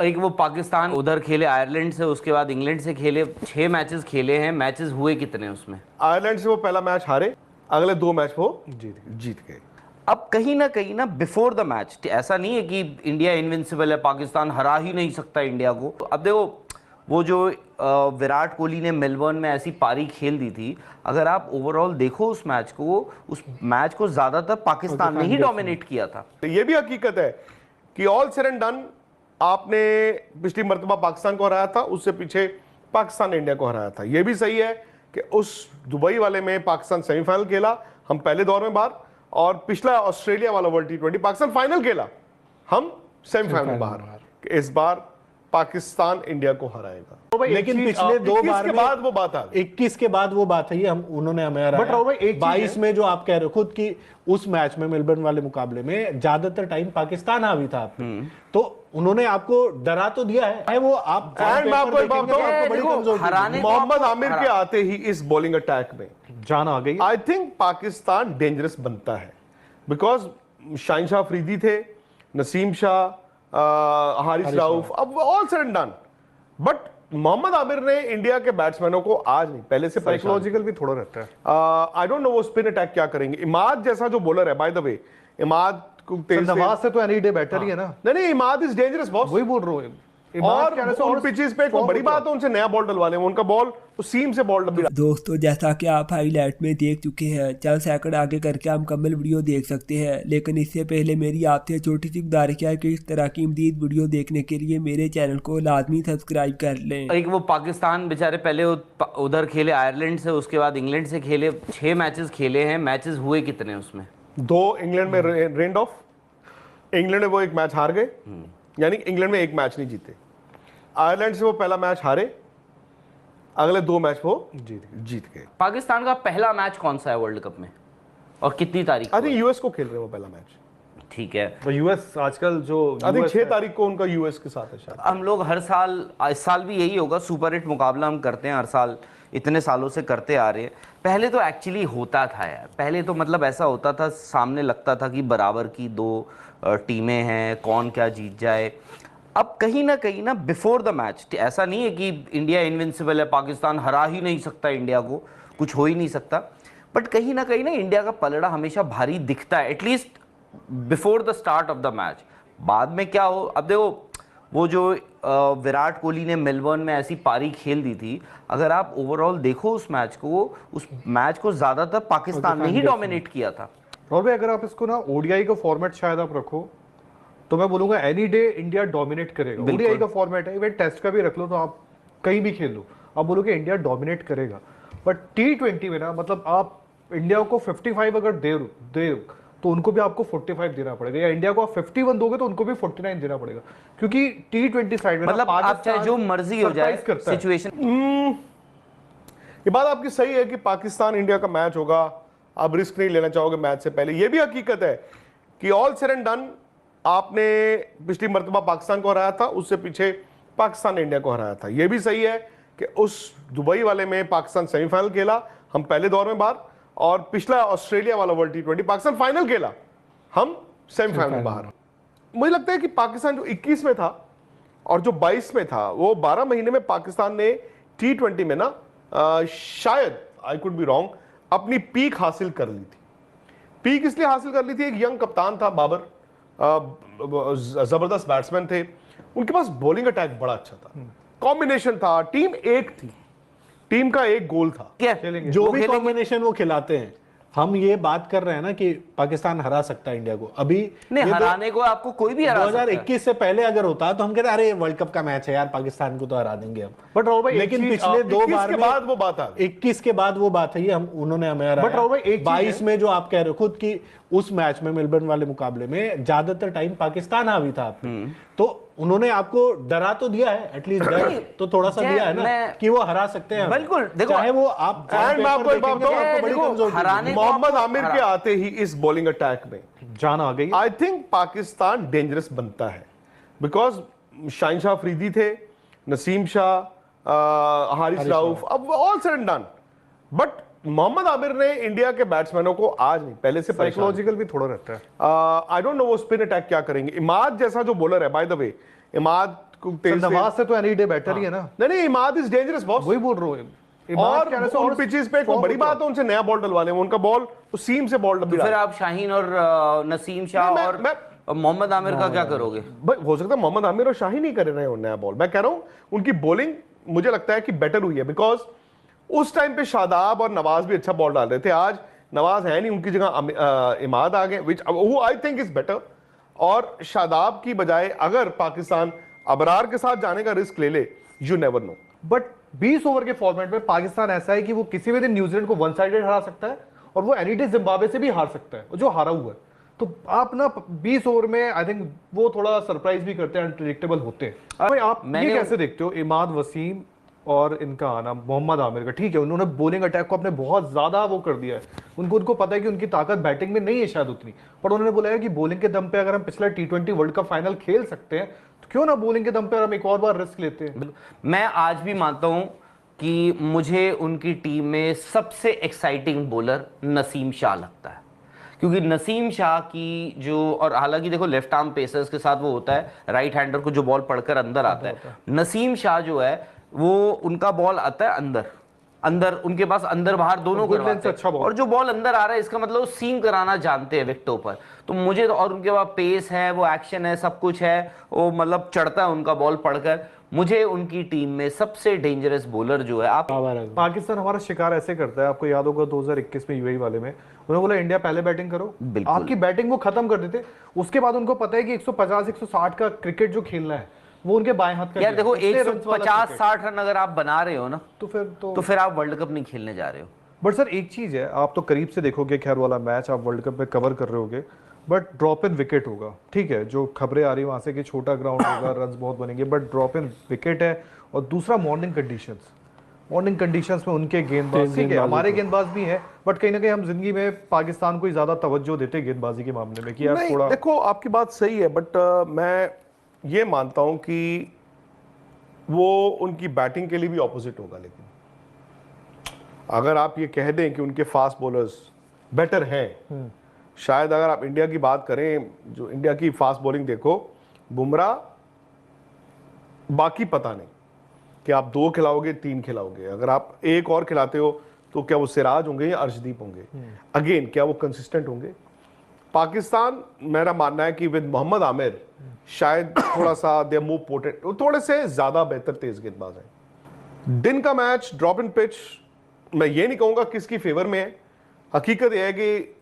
एक वो पाकिस्तान उधर खेले आयरलैंड से, उसके बाद इंग्लैंड से खेले, 6 मैचेस खेले हैं। मैचेस हुए कितने उसमें? आयरलैंड से वो पहला मैच हारे, अगले 2 मैच वो जीत गए। अब कहीं ना बिफोर द मैच ऐसा नहीं है कि इंडिया इनविंसिबल है, पाकिस्तान हरा ही नहीं सकता इंडिया को। अब देखो वो जो विराट कोहली ने मेलबर्न में ऐसी पारी खेल दी थी, अगर आप ओवरऑल देखो उस मैच को, उस मैच को ज्यादातर पाकिस्तान ने ही डोमिनेट किया था। ये भी हकीकत है कि ऑल सेड एंड डन आपने पिछली मर्तबा पाकिस्तान को हराया था, उससे पीछे पाकिस्तान ने इंडिया को हराया था। यह भी सही है कि उस दुबई वाले में पाकिस्तान सेमीफाइनल खेला, हम पहले दौर में बाहर, और पिछला ऑस्ट्रेलिया वाला वर्ल्ड T20 पाकिस्तान फाइनल खेला, हम सेमीफाइनल में बाहर। इस बार पाकिस्तान इंडिया को हराएगा। लेकिन पिछले 2 बार के बाद वो बात आ गई, 21 के बाद वो बात है, उन्होंने हमें हराया। 22 में जो आप कह रहे हो खुद कि उस मैच में मेलबर्न वाले मुकाबले में ज्यादातर टाइम पाकिस्तान हावी था, तो उन्होंने आपको डरा तो दिया है वो आप। मोहम्मद आमिर के आते ही इस बॉलिंग अटैक में जान आ गई। आई थिंक पाकिस्तान डेंजरस बनता है, बिकॉज शाहिन अफरीदी थे, नसीम शाह, हारिस राउफ, अब all said and done, but Mohammad Amir ने इंडिया के बैट्समैनों को आज नहीं पहले से साइकोलॉजिकल भी थोड़ा रहता है। आई डोंट नो वो स्पिन अटैक क्या करेंगे। इमाद जैसा जो बॉलर है, by the way, Imad Nawaz से तो एनी डे बेटर ही है ना। नहीं, इमाद इज डेंजरस बॉस, वही बोल रहा हूं। और उन पिचेस पे कोई बड़ी बात है उनसे नया बॉल डलवा लें, उनका बॉल तो सीम से बॉल डल। दोस्तों जैसा कि आप हाईलाइट में देख चुके हैं, चल सेकंड आगे करके आप मुकम्मल वीडियो देख सकते हैं, लेकिन इससे पहले मेरी आपसे छोटी सी गुजारिश है कि इस तरह की मज़ीद वीडियो देखने के लिए मेरे चैनल को लाजमी सब्सक्राइब कर लें। एक वो पाकिस्तान बेचारे पहले उधर खेले आयरलैंड से, उसके बाद इंग्लैंड से खेले, 6 मैचेस खेले हैं। मैचेस हुए कितने उसमें? 2 इंग्लैंड में रेंड ऑफ, इंग्लैंड में वो 1 मैच हार गए, यानी इंग्लैंड में 1 मैच नहीं जीते। आयरलैंड से वो पहला मैच हारे, अगले 2 मैच वो जीत गए। पाकिस्तान का पहला मैच कौन सा है वर्ल्ड कप में और कितनी तारीख? आई थिंक यूएस को खेल रहे हैं वो पहला मैच। ठीक है, तो यूएस आजकल जो आई थिंक 6 तारीख को उनका यूएस के साथ है शायद। हम लोग हर साल, इस साल भी यही होगा, सुपर हिट मुकाबला हम करते हैं हर साल, इतने सालों से करते आ रहे हैं। पहले तो एक्चुअली होता था यार, पहले तो मतलब ऐसा होता था, सामने लगता था कि बराबर की 2 टीमें हैं, कौन क्या जीत जाए। अब कहीं ना बिफोर द मैच ऐसा नहीं है कि इंडिया इनविंसिबल है, पाकिस्तान हरा ही नहीं सकता इंडिया को, कुछ हो ही नहीं सकता, बट कहीं ना इंडिया का पलड़ा हमेशा भारी दिखता है, at least before the start of the match. बाद में क्या हो, अब देखो वो जो विराट कोहली ने मेलबर्न में ऐसी पारी खेल दी थी, अगर आप ओवरऑल देखो उस मैच को, उस मैच को ज्यादातर पाकिस्तान ने ही डोमिनेट किया था। और भाई अगर आप इसको ना ओडीआई का फॉर्मेट शायद आप रखो तो मैं बोलूंगा एनी डे इंडिया डोमिनेट करेगा। ओडीआई का फॉर्मेट है, इवन टेस्ट का भी रख लो तो आप कहीं भी खेल लो, आप बोलोगे इंडिया डोमिनेट करेगा। बट T20 में ना, मतलब आप इंडिया को 55 अगर दे तो उनको भी आपको 45 देना पड़ेगा, या इंडिया को आप 51 दोगे तो उनको भी 49 देना पड़ेगा, क्योंकि T20 साइड में मतलब आप चाहे जो मर्जी हो जाए सिचुएशन। ये बात आपकी सही है कि पाकिस्तान इंडिया का मैच होगा, आप रिस्क नहीं लेना चाहोगे मैच से पहले। यह भी हकीकत है कि ऑल सेड एंड डन आपने पिछली मर्तबा पाकिस्तान को हराया था, उससे पीछे पाकिस्तान ने इंडिया को हराया था। यह भी सही है कि उस दुबई वाले में पाकिस्तान सेमीफाइनल खेला, हम पहले दौर में बाहर, और पिछला ऑस्ट्रेलिया वाला वर्ल्ड T20 पाकिस्तान फाइनल खेला, हम सेमीफाइनल में बाहर। मुझे लगता है कि पाकिस्तान जो 21 में था और जो 22 में था, वो 12 महीने में पाकिस्तान ने T20 में ना शायद, आई कुड बी रॉन्ग, अपनी पीक हासिल कर ली थी। पीक इसलिए हासिल कर ली थी, एक यंग कप्तान था बाबर, जबरदस्त बैट्समैन थे, उनके पास बॉलिंग अटैक बड़ा अच्छा था, कॉम्बिनेशन था, टीम एक थी, टीम का एक गोल था। जो भी कॉम्बिनेशन वो खिलाते हैं, हम ये बात कर रहे हैं ना कि पाकिस्तान हरा सकता है इंडिया को। अभी नहीं, हराने को आपको कोई भी हरा 2021 से पहले अगर होता तो हम कहते अरे वर्ल्ड कप का मैच है यार, पाकिस्तान को तो हरा देंगे हम। बट लेकिन पिछले 2 बार के बाद वो बात आ गई, 21 के बाद वो बात है, उन्होंने हमें हराया। 22 में जो आप कह रहे हो खुद कि उस मैच में मेलबर्न वाले मुकाबले में ज्यादातर टाइम पाकिस्तान हावी था, तो उन्होंने आपको डरा तो दिया है, एटलीस्ट डर तो थोड़ा सा दिया है ना कि वो हरा सकते हैं। बिल्कुल, देखो चाहे वो आप मोहम्मद आमिर के आते ही इस बॉलिंग अटैक में जान आ गई। आई थिंक पाकिस्तान डेंजरस बनता है, बिकॉज शाहिन अफरीदी थे, नसीम शाह, हारिस राउफ, अब all said and done, but Mohammad Amir ने इंडिया के बैट्समैनों को आज नहीं पहले से साइकोलॉजिकल भी थोड़ा रहता है। आई डोंट नो वो स्पिन अटैक क्या करेंगे। इमाद जैसा जो बॉलर है, बाय द वे, इमाद तेज नवाज से तो एनी डे बेटर ही है ना। नहीं इमाद इज डेंजरस बॉस, वही बोल रहा हूँ। और उन पिचेस पे कोई बड़ी बात है उनसे नया बॉल डलवा लें, उनका बॉल वो सीम से बॉल तो फिर आप शाहीन और नसीम शाह और मोहम्मद आमिर का क्या करोगे? भाई हो सकता है मोहम्मद आमिर और शाही नहीं कर रहे हो नया बॉल। मैं कह रहा हूं उनकी बॉलिंग मुझे लगता है कि बेटर हुई है, बिकॉज उस टाइम पे शादाब और नवाज भी अच्छा बॉल डाल रहे थे। आज नवाज है नहीं, उनकी जगह इमाद आ गए, विच वो आई थिंक इज बेटर। और शादाब की बजाय अगर पाकिस्तान अबरार के साथ जाने का रिस्क ले ले, you never know. But 20 over के फॉर्मेट में पाकिस्तान ऐसा है कि वो किसी भी दिन न्यूजीलैंड को वन साइडेड हरा सकता है और वो एनी डे जिम्बाब्वे से भी हार सकता है, जो हारा हुआ है। तो आप ना 20 ओवर में आई थिंक वो थोड़ा सरप्राइज भी करते हैं, अनप्रेडिक्टेबल होते हैं। भाई आप ये कैसे देखते हो इमाद वसीम और इनका आना मोहम्मद आमिर का? ठीक है, उन्होंने बॉलिंग अटैक को अपने बहुत ज्यादा वो कर दिया है, उनको पता है कि उनकी ताकत बैटिंग में नहीं है शायद उतनी, पर उन्होंने बोला है कि बॉलिंग के दम पे अगर हम पिछला T20 वर्ल्ड कप फाइनल खेल सकते हैं तो क्यों ना बॉलिंग के दम पे हम एक और बार रिस्क लेते हैं। मैं आज भी मानता हूं कि मुझे उनकी टीम में सबसे एक्साइटिंग बॉलर नसीम शाह लगता है, क्योंकि नसीम शाह की जो, और हालांकि देखो लेफ्ट आर्म पेसर्स के साथ वो होता है, राइट हैंडर को जो बॉल पड़कर अंदर आता है, नसीम शाह जो है वो उनका बॉल आता है अंदर उनके पास अंदर बाहर दोनों करवाते हैं, और जो बॉल अंदर आ रहा है इसका मतलब वो सीम कराना जानते हैं विकेटों पर। तो मुझे तो, और उनके पास पेस है, वो एक्शन है, सब कुछ है, वो मतलब चढ़ता है उनका बॉल पड़कर। मुझे उनकी टीम में सबसे डेंजरस बॉलर जो है, आप पाकिस्तान हमारा शिकार ऐसे करता है, आपको याद होगा 2021 में यूएई वाले में उन्होंने बोला इंडिया पहले बैटिंग करो, आपकी बैटिंग वो खत्म कर देते, उसके बाद उनको पता है कि 150-160 का क्रिकेट जो खेलना है वो उनके बाएं हाथ का। यार देखो 150-60 रन अगर आप बना रहे हो ना तो फिर आप वर्ल्ड कप नहीं खेलने जा रहे हो। बट सर एक चीज है, आप तो करीब से देखोगे खैर वाला मैच, आप वर्ल्ड कप में कवर कर रहे होगे, बट ड्रॉप इन विकेट होगा, ठीक है, जो खबरें आ रही है वहां से कि छोटा ग्राउंड होगा, रन्स बहुत बनेंगे, बट ड्रॉप इन विकेट है। और दूसरा मॉर्निंग कंडीशंस में उनके गेंदबाज, ठीक है हमारे गेंदबाज भी है, बट कहीं ना कहीं हम जिंदगी में पाकिस्तान को ज्यादा तवज्जो देते हैं गेंदबाजी के मामले में कि यार थोड़ा। देखो आपकी बात सही है, बट मैं ये मानता हूं कि वो उनकी बैटिंग के लिए भी ऑपोजिट होगा। लेकिन अगर आप ये कह दें कि उनके फास्ट बॉलर्स बेटर हैं, शायद अगर आप इंडिया की बात करें, जो इंडिया की फास्ट बॉलिंग देखो, बुमराह, बाकी पता नहीं कि आप 2 खिलाओगे 3 खिलाओगे, अगर आप एक और खिलाते हो तो क्या वो सिराज होंगे या अर्शदीप होंगे? अगेन क्या वो कंसिस्टेंट होंगे? पाकिस्तान, मेरा मानना है कि विद मोहम्मद आमिर शायद थोड़ा सा दे मूव पोटेंट, थोड़े से ज्यादा बेहतर तेज गेंदबाज हैं। दिन का मैच ड्रॉप इन पिच, मैं ये नहीं कहूंगा किसकी फेवर में है, हकीकत यह है कि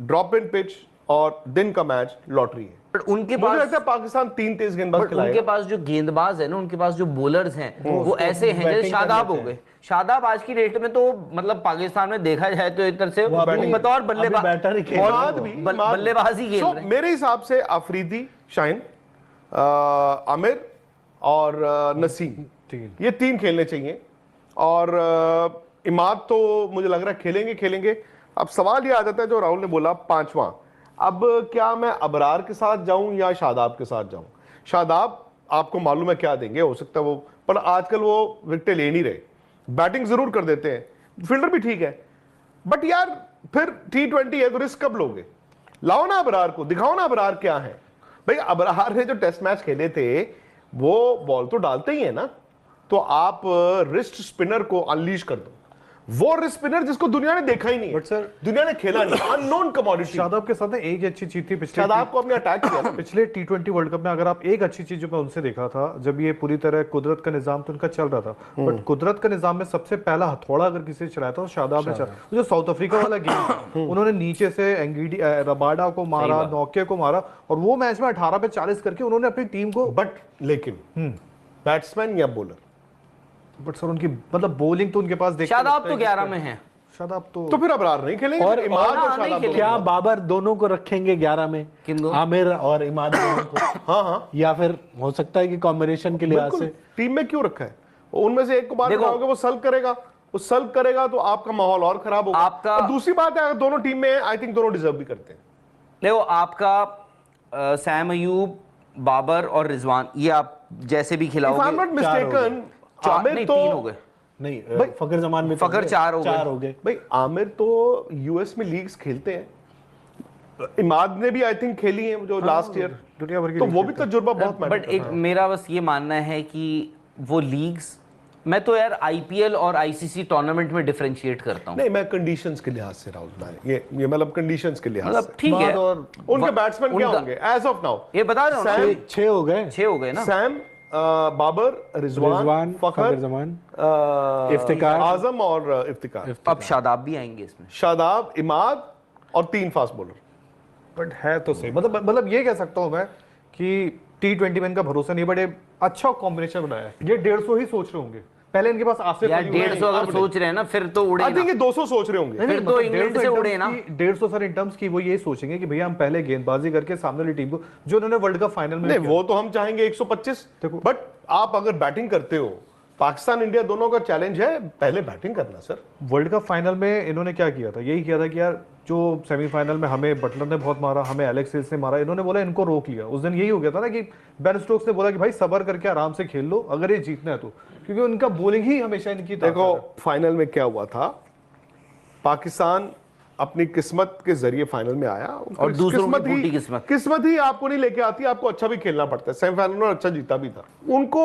ड्रॉप इन पिच और दिन का मैच लॉटरी है। बट उनके मुझे पास लगता है पाकिस्तान 3 तेज गेंदबाज खिलाएगा। उनके पास जो गेंदबाज है ना, उनके पास जो बॉलर्स हैं वो ऐसे हैं जैसे शादाब हो गए। शादाब आज की डेट में तो मतलब पाकिस्तान में देखा जाए तो एक तरह से बतौर बल्लेबाजी खेल रहे हैं। मेरे हिसाब से अफरीदी, शाहीन, आमिर और नसीम, ये 3 खेलने चाहिए। और इमाद तो मुझे लग रहा है खेलेंगे। अब सवाल ये आ जाता है जो राहुल ने बोला 5वां, अब क्या मैं अबरार के साथ जाऊं या शादाब के साथ जाऊं? शादाब आपको मालूम है क्या देंगे, हो सकता है वो, पर आजकल वो विकेट ले नहीं रहे, बैटिंग जरूर कर देते हैं, फील्डर भी ठीक है, बट यार फिर T20 है तो रिस्क कब लोगे? लाओ ना अबरार को, दिखाओ ना अबरार क्या है। भाई अबरार ने जो टेस्ट मैच खेले थे वो बॉल तो डालते ही है ना, तो आप रिस्ट स्पिनर को अनलीश कर दो, वो रिस्ट स्पिनर जिसको दुनिया ने देखा ही नहीं, बट सर दुनिया ने खेला नहीं, अननोन कमोडिटी। शादाब के साथ एक अच्छी चीज थी पिछले, शादाब को अपने अटैक किया ना पिछले T20 वर्ल्ड कप में, अगर आप एक अच्छी चीज जो मैं उनसे देखा था, जब ये पूरी तरह कुदरत का निजाम तो उनका चल रहा था, बट कुदरत का निजाम में सबसे पहला हथौड़ा अगर किसी ने चलाया था शादाब ने चलाया। जो साउथ अफ्रीका वाला गेम उन्होंने नीचे से एंगीडी रबाडा को मारा, नौके को मारा, और वो मैच में 18 पे 40 करके उन्होंने अपनी टीम को। बट लेकिन बैट्समैन या बॉलर, बट सर उनकी मतलब बॉलिंग तो उनके पास देखते शादाब तो 11 में है, शादाब तो फिर अबरार नहीं खेलेंगे, और इमाद और शादाब क्या बाबर दोनों को रखेंगे 11 में? आमिर और इमाद दोनों को? हाँ, या फिर हो सकता है कि कॉम्बिनेशन के लिहाज से टीम में क्यों रखा है? उनमें से एक को बात बताओगे वो सल्व करेगा, वो सल्व करेगा तो आपका माहौल और खराब होगा। आपका दूसरी बात है, अगर दोनों टीम में है, आई थिंक दोनों डिजर्व भी करते हैं। देखो आपका सैम अयूब, बाबर और रिजवान, ये आप जैसे भी खिलाओगे, मिस्टेकन आमिर तो 3 हो गए नहीं, फखर जमान में फखर 4 हो गए। भाई आमिर तो यूएस में लीग्स खेलते हैं, इमाद ने भी आई थिंक खेली है जो लास्ट ईयर दुनिया भर की तो लीग वो भी तजुर्बा बहुत मैटर बट एक मेरा बस ये मानना है कि वो लीग्स, मैं तो यार आईपीएल और आईसीसी टूर्नामेंट में डिफरेंशिएट करता हूँ। नहीं, मैं कंडीशंस के लिहाज से राहुल भाई, ये मतलब कंडीशंस के लिहाज मतलब से ठीक है, और उनके बैट्समैन क्या उनका- होंगे एज ऑफ नाउ? ये बता रहा हूँ ना, सैम, 6 हो गए। 6 हो गए ना। सैम, बाबर, रिजवान, फखर जमान, इफ्तिकार, आजम और इफ्तिकार। अब शादाब भी आएंगे इसमें। शादाब, इमाद और 3 फास्ट बॉलर। बट है तो सही, मतलब ये कह सकता हूं मैं कि T20 में इनका भरोसा नहीं, बट ये अच्छा कॉम्बिनेशन बनाया है। ये 150 ही सोच रहे होंगे, पहले इनके पास आसिफ यार अली हुए 150 हैं। अगर सोच रहे हैं ना फिर तो उड़े आई थिंक ना। ये 200 सोच रहे होंगे। फिर तो इंग्लैंड से उड़े ना। 150 सर इन टर्म्स की वो ये सोचेंगे कि भैया हम पहले गेंदबाजी करके सामने वाली टीम को, जो उन्होंने वर्ल्ड कप फाइनल में नहीं, किया। वो तो हम चाहेंगे 125, देखो। बट आप अगर बैटिंग करते हो, पाकिस्तान इंडिया दोनों का चैलेंज है पहले बैटिंग करना सर। वर्ल्ड कप फाइनल में इन्होंने क्या किया था, यही किया था कि यार जो सेमीफाइनल में हमें बटलर ने बहुत मारा, हमें एलेक्स हेल्स ने मारा, इन्होंने बोला इनको रोक लिया। उस दिन यही हो गया था ना कि बेन स्टोक्स ने बोला कि भाई सब्र करके आराम से खेल लो अगर ये जीतना है तो, क्योंकि उनका बॉलिंग ही हमेशा इनकी देखो फाइनल में क्या हुआ था, पाकिस्तान अपनी किस्मत के जरिए फाइनल में आया और दूसरों की फूटी किस्मत। किस्मत ही आपको नहीं लेके आती, आपको अच्छा भी खेलना पड़ता है। सेमीफाइनल में अच्छा जीता भी था। उनको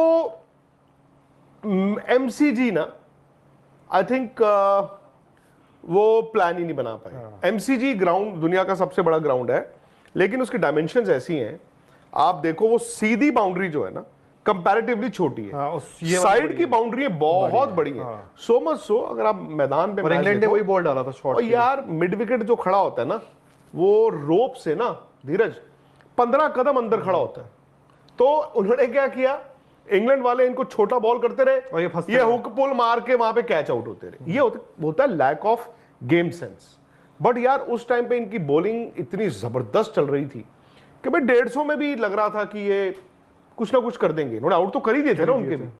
एमसीजी ना, आई थिंक वो प्लान ही नहीं बना पाए। एमसीजी ग्राउंड दुनिया का सबसे बड़ा ग्राउंड है, लेकिन उसकी डायमेंशंस ऐसी हैं, आप देखो वो सीधी बाउंड्री जो है ना कंपैरेटिवली छोटी है, साइड की बाउंड्री बहुत बड़ी है। सो मच सो अगर आप मैदान पे और इंग्लैंड ने वही बॉल डाला था शॉट। और यार मिड विकेट जो खड़ा होता है ना, वो रोप से ना धीरज 15 कदम अंदर खड़ा होता है। तो उन्होंने क्या किया, इंग्लैंड वाले इनको छोटा बॉल करते रहे और ये हुक पुल मार के वहां पे कैच आउट होते रहे। ये होता है lack of game sense. But यार उस टाइम पे इनकी बॉलिंग इतनी जबरदस्त चल रही थी कि भाई 150 में भी लग रहा था कि ये कुछ ना कुछ कर देंगे। इन्होंने आउट तो कर ही दिए थे ना उनके भी।